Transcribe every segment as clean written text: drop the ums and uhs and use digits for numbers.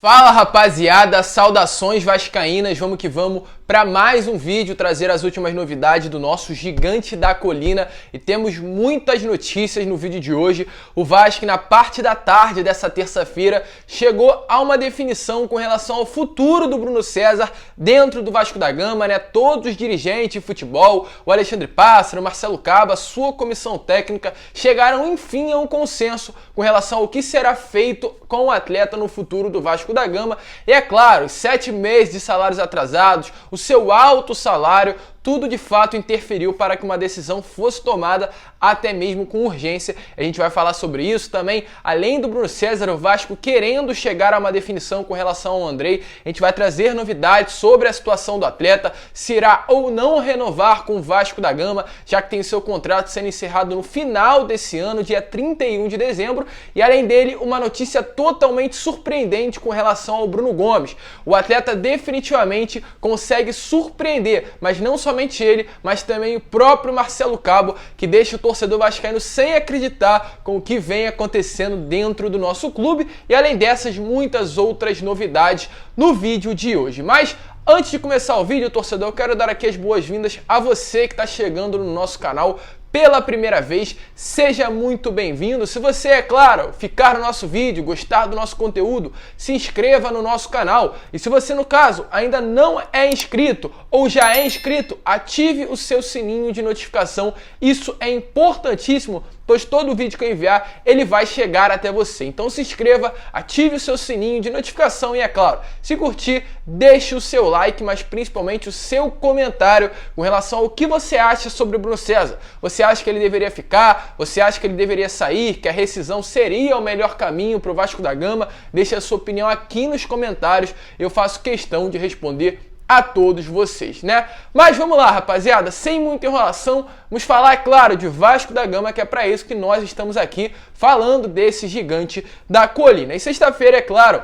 Fala rapaziada, saudações vascaínas, vamos que vamos para mais um vídeo trazer as últimas novidades do nosso gigante da colina e temos muitas notícias no vídeo de hoje. O Vasco na parte da tarde dessa terça-feira chegou a uma definição com relação ao futuro do Bruno César dentro do Vasco da Gama, né? Todos os dirigentes de futebol, o Alexandre Pássaro, o Marcelo Cabo, a sua comissão técnica chegaram enfim a um consenso com relação ao que será feito com o atleta no futuro do Vasco da Gama. E é claro, os 7 meses de salários atrasados, o seu alto salário, tudo de fato interferiu para que uma decisão fosse tomada até mesmo com urgência. A gente vai falar sobre isso também. Além do Bruno César, o Vasco querendo chegar a uma definição com relação ao Andrei, a gente vai trazer novidades sobre a situação do atleta, se irá ou não renovar com o Vasco da Gama, já que tem seu contrato sendo encerrado no final desse ano, dia 31 de dezembro. E além dele, uma notícia totalmente surpreendente com relação ao Bruno Gomes. O atleta definitivamente consegue surpreender, mas não somente ele, mas também o próprio Marcelo Cabo, que deixa o torcedor vascaíno sem acreditar com o que vem acontecendo dentro do nosso clube, e além dessas, muitas outras novidades no vídeo de hoje. Mas antes de começar o vídeo, torcedor, eu quero dar aqui as boas-vindas a você que está chegando no nosso canal pela primeira vez. Seja muito bem-vindo. Se você, é claro, ficar no nosso vídeo, gostar do nosso conteúdo, se inscreva no nosso canal. E se você, no caso, ainda não é inscrito ou já é inscrito, ative o seu sininho de notificação. Isso é importantíssimo, pois todo vídeo que eu enviar, ele vai chegar até você. Então se inscreva, ative o seu sininho de notificação e, é claro, se curtir, deixe o seu like, mas principalmente o seu comentário com relação ao que você acha sobre o Bruno César. Você acha que ele deveria ficar? Você acha que ele deveria sair? Que a rescisão seria o melhor caminho para o Vasco da Gama? Deixe a sua opinião aqui nos comentários. Eu faço questão de responder a todos vocês, né? Mas vamos lá, rapaziada, sem muita enrolação, vamos falar, é claro, de Vasco da Gama, que é para isso que nós estamos aqui falando desse gigante da colina. E sexta-feira, é claro,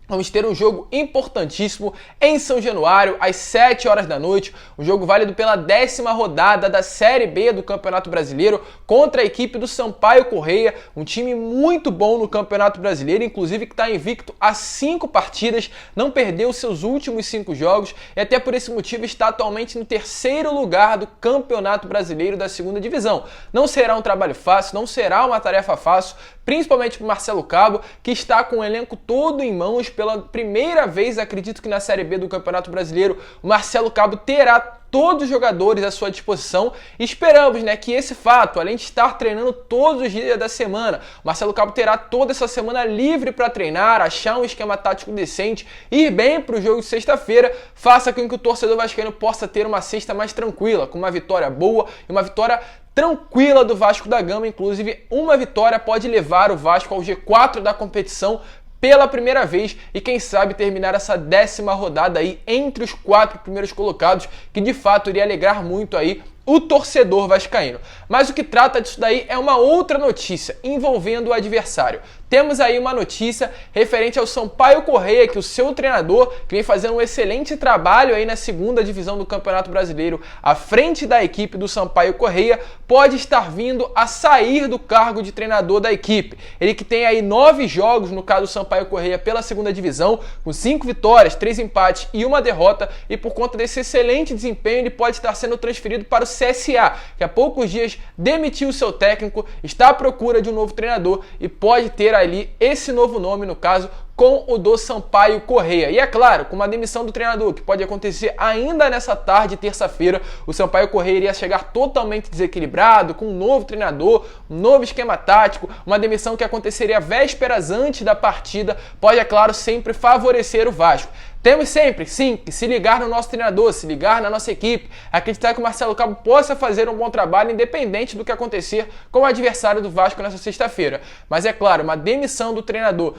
vamos ter um jogo importantíssimo em São Januário, às 7 horas da noite, um jogo válido pela 10ª rodada da Série B do Campeonato Brasileiro contra a equipe do Sampaio Corrêa, um time muito bom no Campeonato Brasileiro, inclusive que está invicto a 5 partidas, não perdeu seus últimos 5 jogos e até por esse motivo está atualmente no 3º lugar do Campeonato Brasileiro da 2ª Divisão. Não será um trabalho fácil, não será uma tarefa fácil, principalmente para o Marcelo Cabo, que está com o elenco todo em mãos. Pela primeira vez, acredito que na Série B do Campeonato Brasileiro, o Marcelo Cabo terá todos os jogadores à sua disposição. E esperamos, né, que esse fato, além de estar treinando todos os dias da semana, o Marcelo Cabo terá toda essa semana livre para treinar, achar um esquema tático decente, ir bem para o jogo de sexta-feira, faça com que o torcedor vascaíno possa ter uma sexta mais tranquila, com uma vitória boa e uma vitória tranquila do Vasco da Gama. Inclusive, uma vitória pode levar o Vasco ao G4 da competição pela primeira vez e quem sabe terminar essa 10ª rodada aí entre os 4 primeiros colocados, que de fato iria alegrar muito aí o torcedor vascaíno. Mas o que trata disso daí é uma outra notícia envolvendo o adversário. Temos aí uma notícia referente ao Sampaio Corrêa, que o seu treinador, que vem fazendo um excelente trabalho aí na 2ª divisão do Campeonato Brasileiro, à frente da equipe do Sampaio Corrêa, pode estar vindo a sair do cargo de treinador da equipe. Ele que tem aí 9 jogos, no caso do Sampaio Corrêa, pela 2ª divisão, com 5 vitórias, 3 empates e 1 derrota, e por conta desse excelente desempenho, ele pode estar sendo transferido para o CSA, que há poucos dias demitiu o seu técnico, está à procura de um novo treinador e pode ter ali esse novo nome, no caso, com o do Sampaio Corrêa. E é claro, com uma demissão do treinador, que pode acontecer ainda nessa tarde, terça-feira, o Sampaio Corrêa iria chegar totalmente desequilibrado, com um novo treinador, um novo esquema tático, uma demissão que aconteceria vésperas antes da partida, pode, é claro, sempre favorecer o Vasco. Temos sempre, sim, que se ligar no nosso treinador, se ligar na nossa equipe, acreditar que o Marcelo Cabo possa fazer um bom trabalho independente do que acontecer com o adversário do Vasco nessa sexta-feira. Mas é claro, uma demissão do treinador,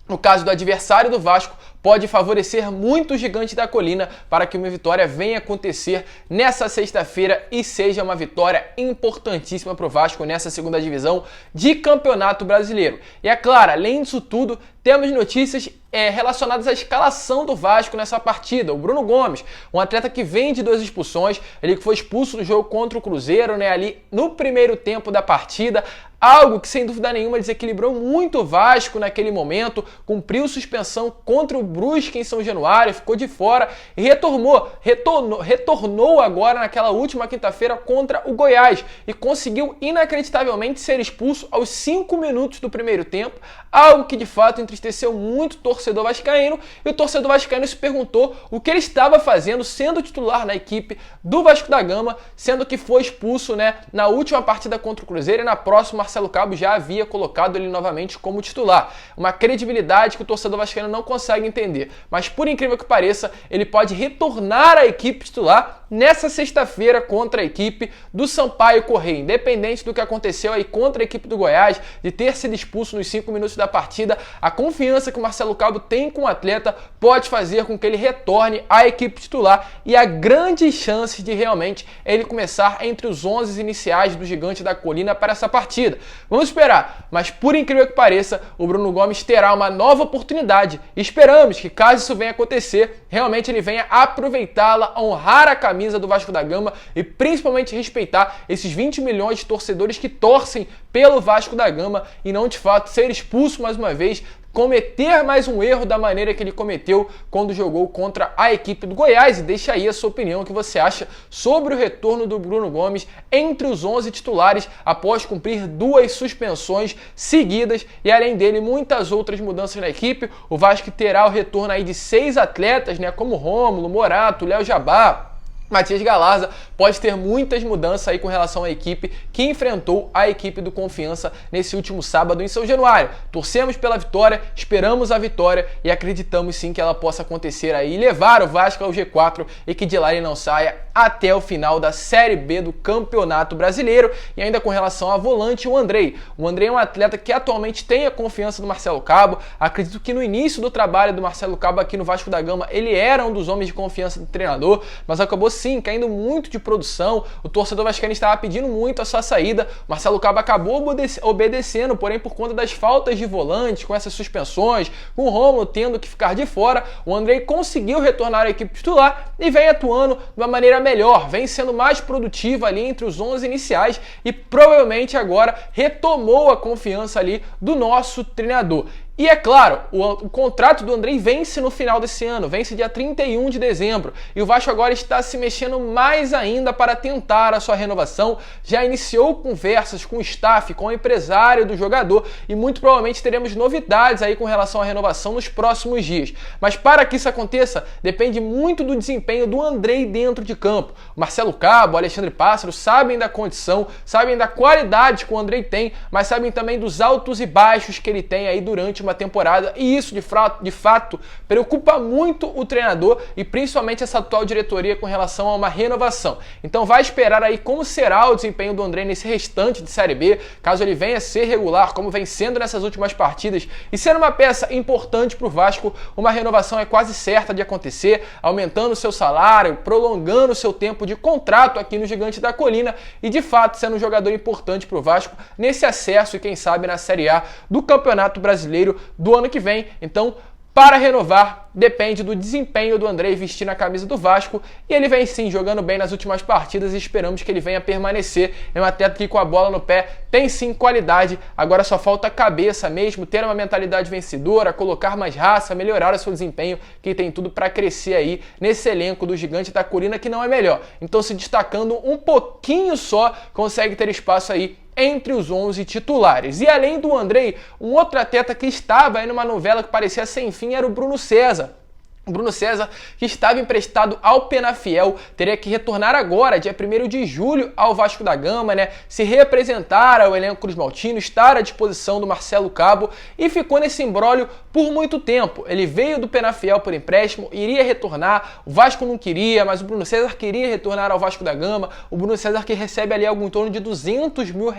no caso do adversário do Vasco, pode favorecer muito o gigante da colina para que uma vitória venha acontecer nessa sexta-feira e seja uma vitória importantíssima para o Vasco nessa 2ª divisão de Campeonato Brasileiro. E é claro, além disso tudo, temos notícias relacionadas à escalação do Vasco nessa partida. O Bruno Gomes, um atleta que vem de 2 expulsões, ele que foi expulso do jogo contra o Cruzeiro, né, ali no primeiro tempo da partida, algo que sem dúvida nenhuma desequilibrou muito o Vasco naquele momento, cumpriu suspensão contra o Brusque em São Januário, ficou de fora e retornou agora naquela última quinta-feira contra o Goiás e conseguiu inacreditavelmente ser expulso aos 5 minutos do primeiro tempo, algo que de fato entristeceu muito o torcedor vascaíno, e o torcedor vascaíno se perguntou o que ele estava fazendo sendo titular na equipe do Vasco da Gama, sendo que foi expulso, né, na última partida contra o Cruzeiro, e na próxima Marcelo Cabo já havia colocado ele novamente como titular. Uma credibilidade que o torcedor vascaíno não consegue entender. Mas por incrível que pareça, ele pode retornar à equipe titular nessa sexta-feira contra a equipe do Sampaio Corrêa. Independente do que aconteceu aí contra a equipe do Goiás, de ter sido expulso nos 5 minutos da partida, a confiança que o Marcelo Cabo tem com o atleta pode fazer com que ele retorne à equipe titular, e há grandes chances de realmente ele começar entre os 11 iniciais do Gigante da Colina para essa partida. Vamos esperar, mas por incrível que pareça, o Bruno Gomes terá uma nova oportunidade. Esperamos que, caso isso venha acontecer, realmente ele venha aproveitá-la, honrar a camisa do Vasco da Gama e principalmente respeitar esses 20 milhões de torcedores que torcem pelo Vasco da Gama, e não de fato ser expulso mais uma vez, cometer mais um erro da maneira que ele cometeu quando jogou contra a equipe do Goiás. E deixa aí a sua opinião, o que você acha sobre o retorno do Bruno Gomes entre os 11 titulares após cumprir 2 suspensões seguidas, e além dele muitas outras mudanças na equipe. O Vasco terá o retorno aí de 6 atletas, né, como Rômulo, Morato, Léo Jabá, Matias Galarza. Pode ter muitas mudanças aí com relação à equipe que enfrentou a equipe do Confiança nesse último sábado em São Januário. Torcemos pela vitória, esperamos a vitória e acreditamos sim que ela possa acontecer aí e levar o Vasco ao G4, e que de lá ele não saia até o final da Série B do Campeonato Brasileiro. E ainda com relação a volante, o Andrei. O Andrei é um atleta que atualmente tem a confiança do Marcelo Cabo. Acredito que no início do trabalho do Marcelo Cabo aqui no Vasco da Gama, ele era um dos homens de confiança do treinador, mas acabou sim caindo muito de produção. O torcedor vascaíno estava pedindo muito a sua saída. O Marcelo Cabo acabou obedecendo, porém por conta das faltas de volante, com essas suspensões, com o Rômulo tendo que ficar de fora, o Andrei conseguiu retornar à equipe titular e vem atuando de uma maneira melhor, vem sendo mais produtivo ali entre os 11 iniciais e provavelmente agora retomou a confiança ali do nosso treinador. E é claro, o contrato do Andrei vence no final desse ano, vence dia 31 de dezembro. E o Vasco agora está se mexendo mais ainda para tentar a sua renovação. Já iniciou conversas com o staff, com o empresário do jogador, e muito provavelmente teremos novidades aí com relação à renovação nos próximos dias. Mas para que isso aconteça, depende muito do desempenho do Andrei dentro de campo. O Marcelo Cabo, o Alexandre Pássaro sabem da condição, sabem da qualidade que o Andrei tem, mas sabem também dos altos e baixos que ele tem aí durante uma temporada, e isso de fato preocupa muito o treinador e principalmente essa atual diretoria com relação a uma renovação. Então vai esperar aí como será o desempenho do Andrei nesse restante de Série B, caso ele venha a ser regular, como vem sendo nessas últimas partidas, e sendo uma peça importante para o Vasco. Uma renovação é quase certa de acontecer, aumentando o seu salário, prolongando o seu tempo de contrato aqui no Gigante da Colina, e de fato sendo um jogador importante para o Vasco nesse acesso e quem sabe na Série A do Campeonato Brasileiro do ano que vem. Então, para renovar, depende do desempenho do Andrei vestindo a camisa do Vasco, e ele vem sim jogando bem nas últimas partidas e esperamos que ele venha permanecer. É um atleta que com a bola no pé tem sim qualidade, agora só falta cabeça mesmo, ter uma mentalidade vencedora, colocar mais raça, melhorar o seu desempenho, que tem tudo para crescer aí nesse elenco do Gigante da Colina, que não é melhor. Então, se destacando um pouquinho só, consegue ter espaço aí entre os 11 titulares. E além do Andrei, um outro atleta que estava aí numa novela que parecia sem fim era o Bruno César. O Bruno César, que estava emprestado ao Penafiel, teria que retornar agora, dia 1º de julho, ao Vasco da Gama, né? Se representar ao elenco cruzmaltino, estar à disposição do Marcelo Cabo, e ficou nesse imbróglio por muito tempo. Ele veio do Penafiel por empréstimo, iria retornar, o Vasco não queria, mas o Bruno César queria retornar ao Vasco da Gama. O Bruno César que recebe ali algo em torno de R$200 mil.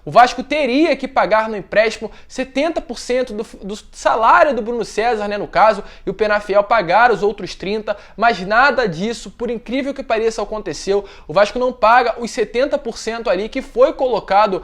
O Vasco teria que pagar no empréstimo 70% do salário do Bruno César, né, no caso, e o Penafiel pagar os outros 30%, mas nada disso, por incrível que pareça, aconteceu. O Vasco não paga os 70% ali que foi colocado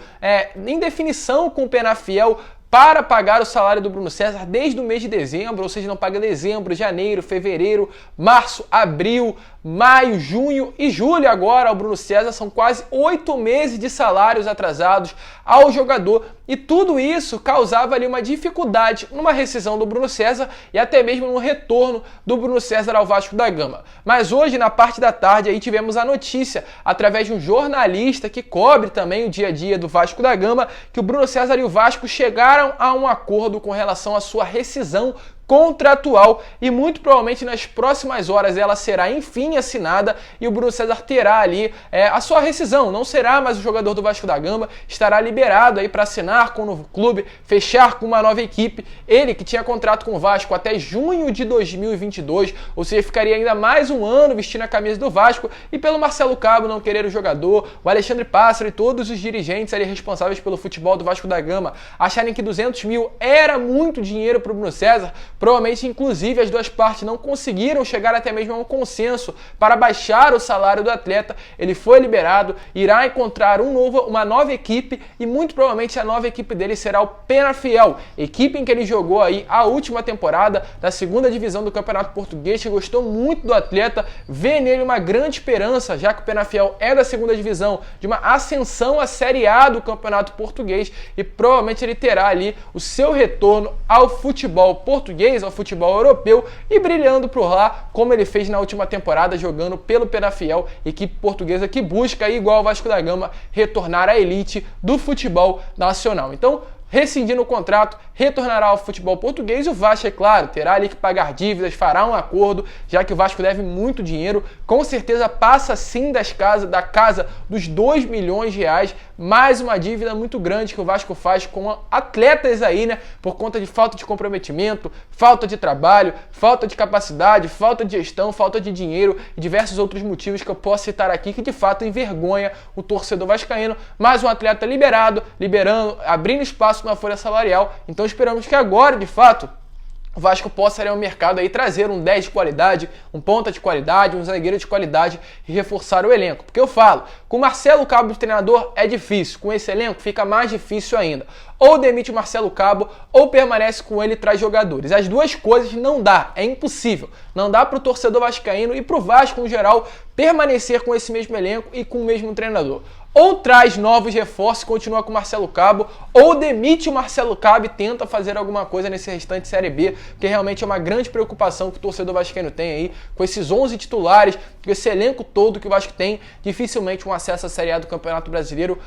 em definição com o Penafiel para pagar o salário do Bruno César desde o mês de dezembro, ou seja, não paga dezembro, janeiro, fevereiro, março, abril, maio, junho e julho agora ao Bruno César. São quase 8 meses de salários atrasados ao jogador e tudo isso causava ali uma dificuldade numa rescisão do Bruno César e até mesmo no retorno do Bruno César ao Vasco da Gama. Mas hoje, na parte da tarde, aí tivemos a notícia, através de um jornalista que cobre também o dia a dia do Vasco da Gama, que o Bruno César e o Vasco chegaram a um acordo com relação à sua rescisão contratual e muito provavelmente nas próximas horas ela será enfim assinada e o Bruno César terá ali a sua rescisão, não será mais o jogador do Vasco da Gama, estará liberado aí para assinar com o novo clube, fechar com uma nova equipe, ele que tinha contrato com o Vasco até junho de 2022, ou seja, ficaria ainda mais um ano vestindo a camisa do Vasco e pelo Marcelo Cabo não querer o jogador, o Alexandre Pássaro e todos os dirigentes ali responsáveis pelo futebol do Vasco da Gama acharem que 200 mil era muito dinheiro para o Bruno César. Provavelmente, inclusive, as duas partes não conseguiram chegar até mesmo a um consenso para baixar o salário do atleta. Ele foi liberado, irá encontrar uma nova equipe e muito provavelmente a nova equipe dele será o Penafiel, equipe em que ele jogou aí a última temporada da segunda divisão do Campeonato Português, que gostou muito do atleta, vê nele uma grande esperança, já que o Penafiel é da segunda divisão, de uma ascensão à Série A do Campeonato Português e provavelmente ele terá ali o seu retorno ao futebol português, ao futebol europeu e brilhando por lá, como ele fez na última temporada jogando pelo Penafiel, equipe portuguesa que busca, igual ao Vasco da Gama, retornar à elite do futebol nacional. Então, rescindindo o contrato, retornará ao futebol português e o Vasco, é claro, terá ali que pagar dívidas, fará um acordo, já que o Vasco deve muito dinheiro, com certeza passa sim da casa dos 2 milhões de reais, mais uma dívida muito grande que o Vasco faz com atletas aí, né, por conta de falta de comprometimento, falta de trabalho, falta de capacidade, falta de gestão, falta de dinheiro e diversos outros motivos que eu posso citar aqui que de fato envergonha o torcedor vascaíno. Mais um atleta liberando, abrindo espaço na folha salarial, então esperamos que agora, de fato, o Vasco possa ir ao mercado aí trazer um 10 de qualidade, um ponta de qualidade, um zagueiro de qualidade e reforçar o elenco. Porque eu falo, com o Marcelo Cabo de treinador é difícil, com esse elenco fica mais difícil ainda. Ou demite o Marcelo Cabo, ou permanece com ele e traz jogadores. As duas coisas não dá, é impossível. Não dá para o torcedor vascaíno e para o Vasco, no geral, permanecer com esse mesmo elenco e com o mesmo treinador. Ou traz novos reforços e continua com o Marcelo Cabo, ou demite o Marcelo Cabo e tenta fazer alguma coisa nesse restante Série B, que realmente é uma grande preocupação que o torcedor vascaíno tem aí, com esses 11 titulares, com esse elenco todo que o Vasco tem, dificilmente um acesso à Série A do Campeonato Brasileiro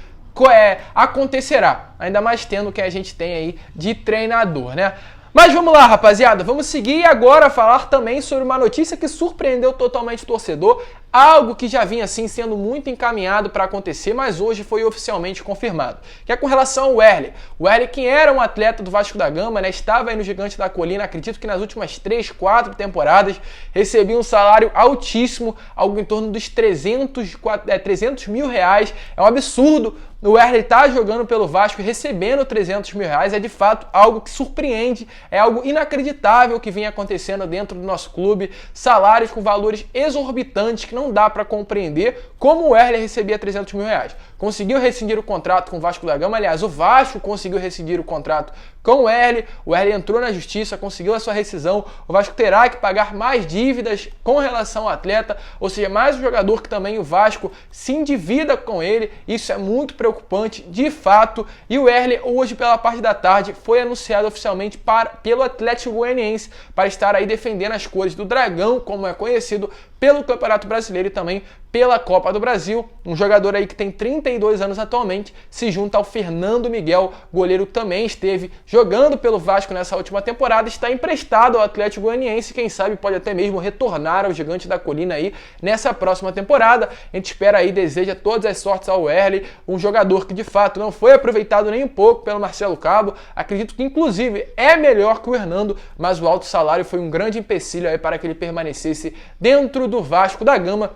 acontecerá, ainda mais tendo o que a gente tem aí de treinador, né? Mas vamos lá, rapaziada, vamos seguir agora a falar também sobre uma notícia que surpreendeu totalmente o torcedor, algo que já vinha assim sendo muito encaminhado para acontecer, mas hoje foi oficialmente confirmado, que é com relação ao Wesley. O Wesley, que era um atleta do Vasco da Gama, né, estava aí no Gigante da Colina, acredito que nas últimas 3, 4 temporadas, recebia um salário altíssimo, algo em torno dos 300 mil reais, é um absurdo. O Wesley está jogando pelo Vasco e recebendo 300 mil reais, é de fato algo que surpreende, é algo inacreditável que vinha acontecendo dentro do nosso clube, salários com valores exorbitantes que não dá para compreender como o Wesley recebia 300 mil reais. Conseguiu rescindir o contrato com o Vasco da Gama, aliás, o Vasco conseguiu rescindir o contrato com o Wesley entrou na justiça, conseguiu a sua rescisão, o Vasco terá que pagar mais dívidas com relação ao atleta, ou seja, mais um jogador que também o Vasco se endivida com ele, isso é muito preocupante de fato, e o Wesley hoje pela parte da tarde foi anunciado oficialmente pelo Atlético Goianiense para estar aí defendendo as cores do Dragão, como é conhecido pelo Campeonato Brasileiro e também pela Copa do Brasil. Um jogador aí que tem 32 anos atualmente, se junta ao Fernando Miguel, goleiro que também esteve jogando pelo Vasco nessa última temporada, está emprestado ao Atlético Goianiense, quem sabe pode até mesmo retornar ao Gigante da Colina aí nessa próxima temporada. A gente espera aí, deseja todas as sortes ao Wesley, um jogador que de fato não foi aproveitado nem um pouco pelo Marcelo Cabo, acredito que inclusive é melhor que o Hernando, mas o alto salário foi um grande empecilho aí para que ele permanecesse dentro do Vasco da Gama.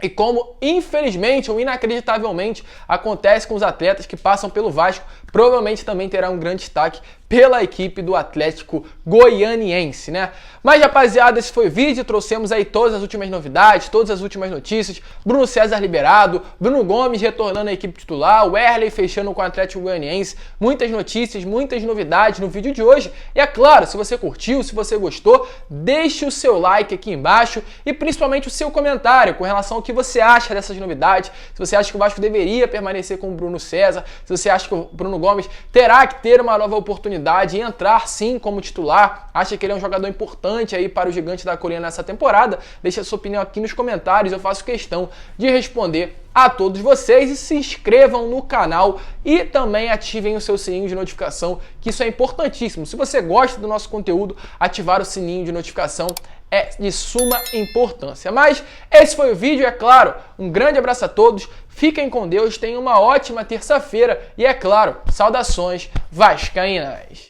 E como, infelizmente ou inacreditavelmente, acontece com os atletas que passam pelo Vasco, provavelmente também terá um grande destaque pela equipe do Atlético Goianiense, né? Mas, rapaziada, esse foi o vídeo, trouxemos aí todas as últimas novidades, todas as últimas notícias, Bruno César liberado, Bruno Gomes retornando à equipe titular, o Wesley fechando com o Atlético Goianiense, muitas notícias, muitas novidades no vídeo de hoje. E é claro, se você curtiu, se você gostou, deixe o seu like aqui embaixo e principalmente o seu comentário com relação ao que você acha dessas novidades, se você acha que o Vasco deveria permanecer com o Bruno César, se você acha que o Bruno Gomes terá que ter uma nova oportunidade e entrar sim como titular, acha que ele é um jogador importante aí para o Gigante da Colina nessa temporada, deixa a sua opinião aqui nos comentários, eu faço questão de responder a todos vocês e se inscrevam no canal e também ativem o seu sininho de notificação, que isso é importantíssimo. Se você gosta do nosso conteúdo, ativar o sininho de notificação é de suma importância. Mas esse foi o vídeo, é claro, um grande abraço a todos, fiquem com Deus, tenham uma ótima terça-feira e, é claro, saudações vascaínas!